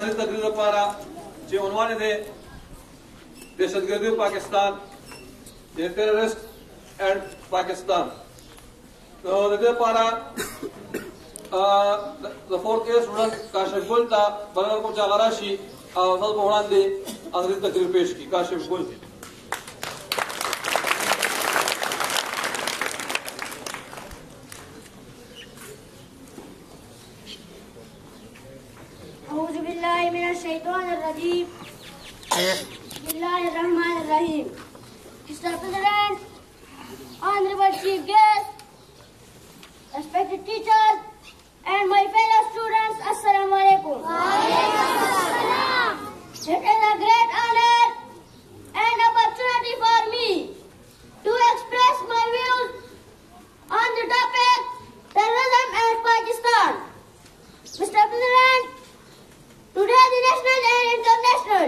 तकरीर पारा जे उन्वान दे दहशतगर्दी पाकिस्तान ये टेररिस्ट एंड पाकिस्तान तो दे पारा द फोर्थ स्टूडेंट काशिफ गुल ता बरगर को चागराशी असल बहुरान दे अंग्रेजी तकरीर पेश की काशिफ गुल Bismillahirrahmanirrahim. Mr. President, Honorable Chief Guest, respected teachers, and my fellow students, Assalamu alaikum. It is a great honor and opportunity for me to express my views on the topic terrorism and Pakistan. Mr. President, today the national and international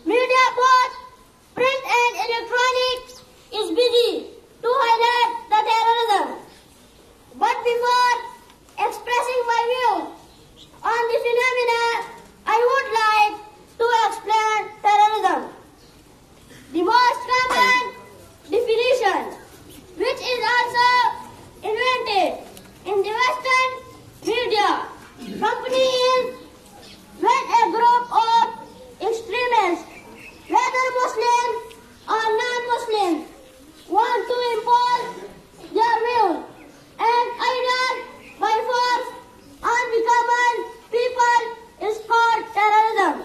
media, both print and electronic, is busy to highlight the terrorism. But before expressing my views on the phenomena, I would like to explain terrorism. The most common definition, which is also invented in the Western media company, is when a group of extremists, whether Muslims or non-Muslims, want to impose their views and ideas by force on the common people is called terrorism.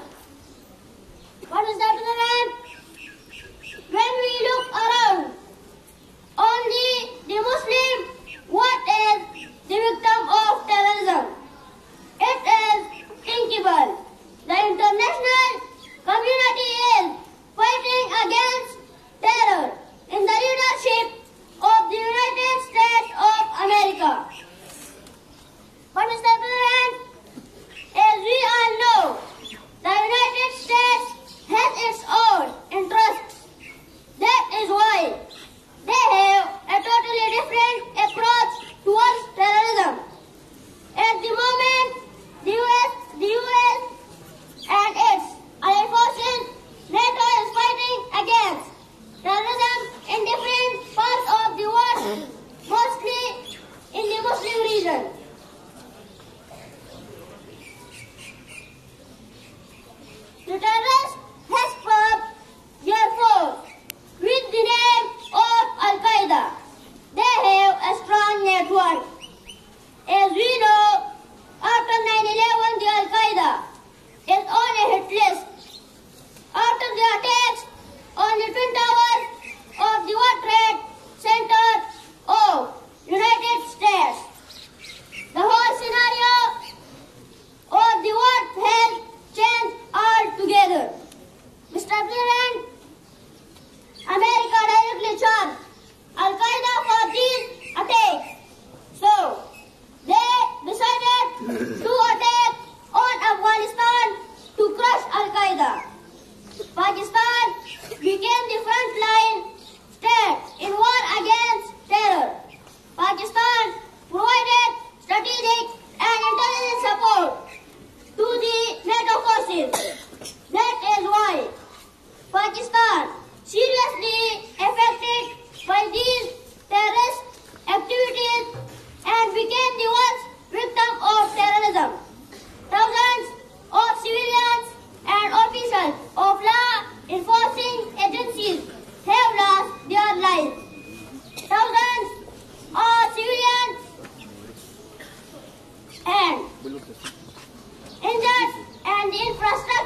What is that, man? When we look around, only the Muslim what is the victim of terrorism. It is thinkable. The international community is fighting against terror in the leadership of the United States of America. But Mr. President, as we all know, the United States has its own interests. That is why they have a totally different approach towards terrorism. At the moment, the US and its allied forces, NATO, is fighting against terrorism in different parts of the world, mostly in the Muslim region. The terrorists has formed their force with the name of Al-Qaeda. They have a strong network. As we know, after 9/11, the Al-Qaeda is on a hit list. After the attacks on the Twin Towers of the World Trade Center of United States, the whole scenario of the world has changed altogether. Mr. President, America directly charged Al-Qaeda for these attacks. So, they decided to attack on Afghanistan to crush Al-Qaeda. Pakistan became the frontline state in war against terror. Pakistan provided strategic and intelligence support to the NATO forces. That is why Pakistan, seriously affected by these terrorist activities, and became the worst victim of terrorism. Thousands of civilians and officials of law enforcing agencies have lost their lives. Thousands of civilians and injured, and the infrastructure